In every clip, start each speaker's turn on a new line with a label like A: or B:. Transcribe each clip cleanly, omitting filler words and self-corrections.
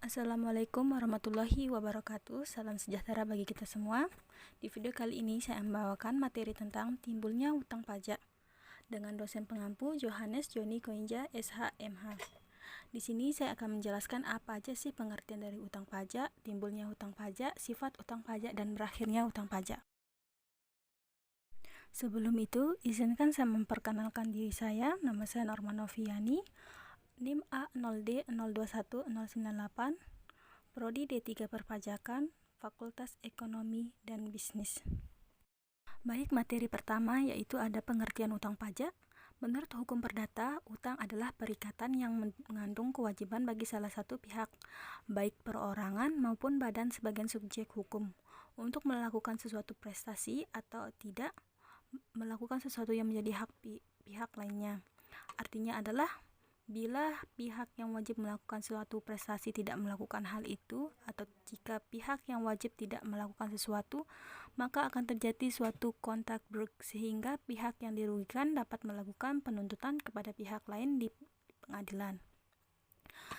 A: Assalamualaikum warahmatullahi wabarakatuh. Salam sejahtera bagi kita semua. Di video kali ini saya membawakan materi tentang timbulnya hutang pajak dengan dosen pengampu Johannes Joni Koinja SH.MH. Di sini saya akan menjelaskan apa aja sih pengertian dari hutang pajak, timbulnya hutang pajak, sifat hutang pajak, dan berakhirnya hutang pajak. Sebelum itu, izinkan saya memperkenalkan diri saya. Nama saya Norma Noviani, NIM A0D021098, Prodi D3 Perpajakan, Fakultas Ekonomi dan Bisnis. Baik, materi pertama yaitu ada pengertian utang pajak. Menurut hukum perdata, utang adalah perikatan yang mengandung kewajiban bagi salah satu pihak, baik perorangan maupun badan sebagai subjek hukum, untuk melakukan sesuatu prestasi atau tidak melakukan sesuatu yang menjadi hak pihak lainnya. Artinya adalah bila pihak yang wajib melakukan suatu prestasi tidak melakukan hal itu, atau jika pihak yang wajib tidak melakukan sesuatu, maka akan terjadi suatu kontak break sehingga pihak yang dirugikan dapat melakukan penuntutan kepada pihak lain di pengadilan.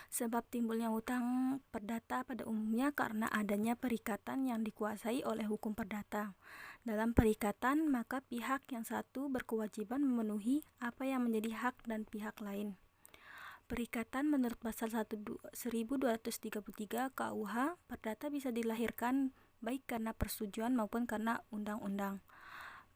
A: Sebab timbulnya hutang perdata pada umumnya karena adanya perikatan yang dikuasai oleh hukum perdata. Dalam perikatan, maka pihak yang satu berkewajiban memenuhi apa yang menjadi hak dan pihak lain. Perikatan menurut pasal 1233 KUH Perdata bisa dilahirkan baik karena persetujuan maupun karena undang-undang.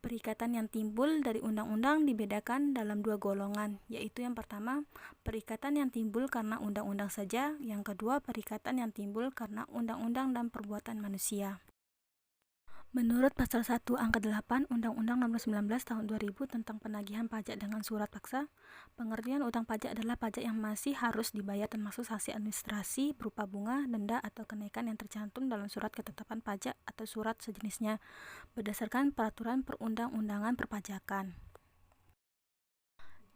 A: Perikatan yang timbul dari undang-undang dibedakan dalam dua golongan, yaitu yang pertama, perikatan yang timbul karena undang-undang saja, yang kedua, perikatan yang timbul karena undang-undang dan perbuatan manusia. Menurut pasal 1 angka 8 Undang-Undang Nomor 19 Tahun 2000 tentang penagihan pajak dengan surat paksa, pengertian utang pajak adalah pajak yang masih harus dibayar termasuk sanksi administrasi berupa bunga, denda, atau kenaikan yang tercantum dalam surat ketetapan pajak atau surat sejenisnya berdasarkan peraturan perundang-undangan perpajakan.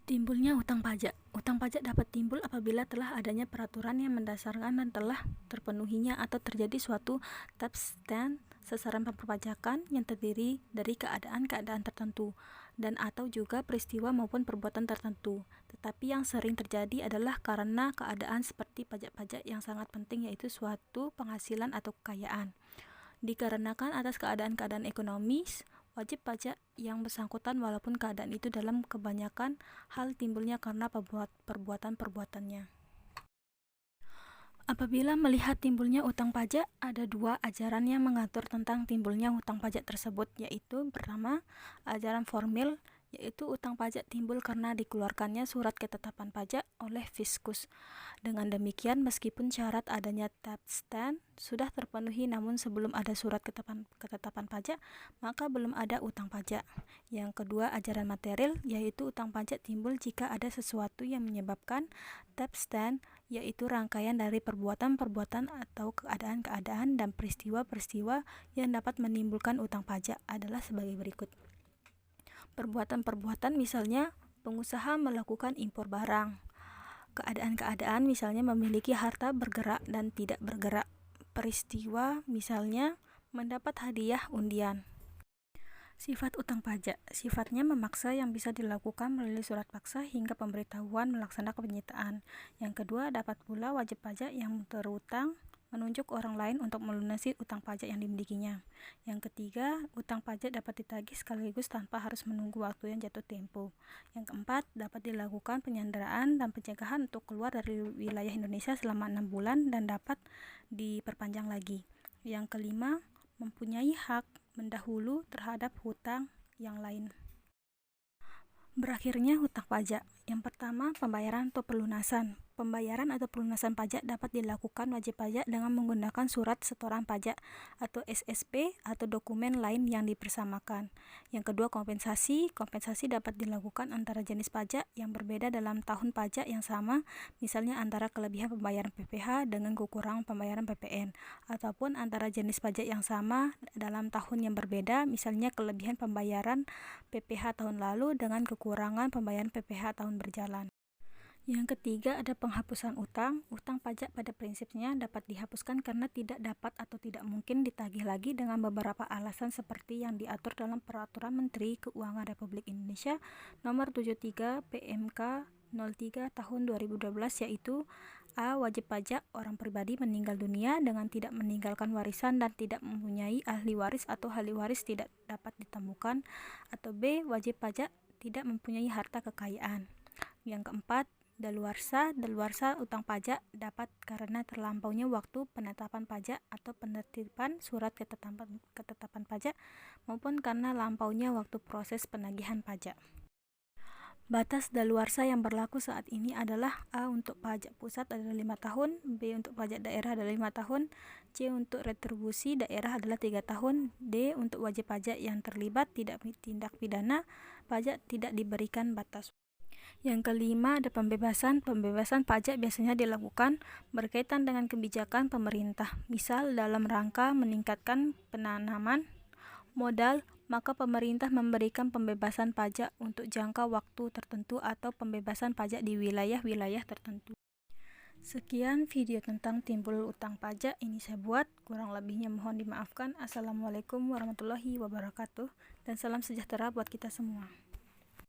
A: Timbulnya hutang pajak. Hutang pajak dapat timbul apabila telah adanya peraturan yang mendasarkan dan telah terpenuhinya atau terjadi suatu tax stand sasaran perpajakan yang terdiri dari keadaan-keadaan tertentu dan atau juga peristiwa maupun perbuatan tertentu. Tetapi yang sering terjadi adalah karena keadaan seperti pajak-pajak yang sangat penting, yaitu suatu penghasilan atau kekayaan. Dikarenakan atas keadaan-keadaan ekonomis, wajib pajak yang bersangkutan walaupun keadaan itu dalam kebanyakan hal timbulnya karena perbuatan-perbuatannya. Apabila melihat timbulnya utang pajak, ada dua ajaran yang mengatur tentang timbulnya utang pajak tersebut, yaitu pertama, ajaran formil, yaitu utang pajak timbul karena dikeluarkannya surat ketetapan pajak oleh Fiskus. Dengan demikian, meskipun syarat adanya tax stand sudah terpenuhi, namun sebelum ada surat ketetapan pajak, maka belum ada utang pajak. Yang kedua, ajaran material, yaitu utang pajak timbul jika ada sesuatu yang menyebabkan tax stand, yaitu rangkaian dari perbuatan-perbuatan atau keadaan-keadaan dan peristiwa-peristiwa yang dapat menimbulkan utang pajak adalah sebagai berikut. Perbuatan-perbuatan misalnya pengusaha melakukan impor barang. Keadaan-keadaan misalnya memiliki harta bergerak dan tidak bergerak. Peristiwa misalnya mendapat hadiah undian. Sifat utang pajak. Sifatnya memaksa yang bisa dilakukan melalui surat paksa hingga pemberitahuan melaksanakan penyitaan. Yang kedua, dapat pula wajib pajak yang terutang menunjuk orang lain untuk melunasi utang pajak yang dimilikinya. Yang ketiga, utang pajak dapat ditagih sekaligus tanpa harus menunggu waktu yang jatuh tempo. Yang keempat, dapat dilakukan penyanderaan dan pencegahan untuk keluar dari wilayah Indonesia selama 6 bulan dan dapat diperpanjang lagi. Yang kelima, mempunyai hak mendahulu terhadap hutang yang lain. Berakhirnya hutang pajak. Yang pertama, pembayaran atau pelunasan. Pembayaran atau pelunasan pajak dapat dilakukan wajib pajak dengan menggunakan surat setoran pajak atau SSP atau dokumen lain yang dipersamakan. Yang kedua, kompensasi. Kompensasi dapat dilakukan antara jenis pajak yang berbeda dalam tahun pajak yang sama, misalnya antara kelebihan pembayaran PPh dengan kekurangan pembayaran PPN, ataupun antara jenis pajak yang sama dalam tahun yang berbeda, misalnya kelebihan pembayaran PPh tahun lalu dengan kekurangan pembayaran PPh tahun berjalan. Yang ketiga, ada penghapusan utang. Utang pajak pada prinsipnya dapat dihapuskan karena tidak dapat atau tidak mungkin ditagih lagi dengan beberapa alasan seperti yang diatur dalam Peraturan Menteri Keuangan Republik Indonesia Nomor 73 PMK 03 tahun 2012, yaitu A. Wajib pajak orang pribadi meninggal dunia dengan tidak meninggalkan warisan dan tidak mempunyai ahli waris atau ahli waris tidak dapat ditemukan, atau B. Wajib pajak tidak mempunyai harta kekayaan. Yang keempat, daluarsa utang pajak dapat karena terlampaunya waktu penetapan pajak atau penertiban surat ketetapan pajak maupun karena lampaunya waktu proses penagihan pajak. Batas daluarsa yang berlaku saat ini adalah A. Untuk pajak pusat adalah 5 tahun, B. Untuk pajak daerah adalah 5 tahun, C. Untuk retribusi daerah adalah 3 tahun, D. Untuk wajib pajak yang terlibat tindak pidana pajak tidak diberikan batas. Yang kelima, ada pembebasan. Pembebasan pajak biasanya dilakukan berkaitan dengan kebijakan pemerintah, misal dalam rangka meningkatkan penanaman modal, maka pemerintah memberikan pembebasan pajak untuk jangka waktu tertentu atau pembebasan pajak di wilayah-wilayah tertentu. Sekian video tentang timbul utang pajak ini saya buat, kurang lebihnya mohon dimaafkan. Assalamualaikum warahmatullahi wabarakatuh, dan salam sejahtera buat kita semua.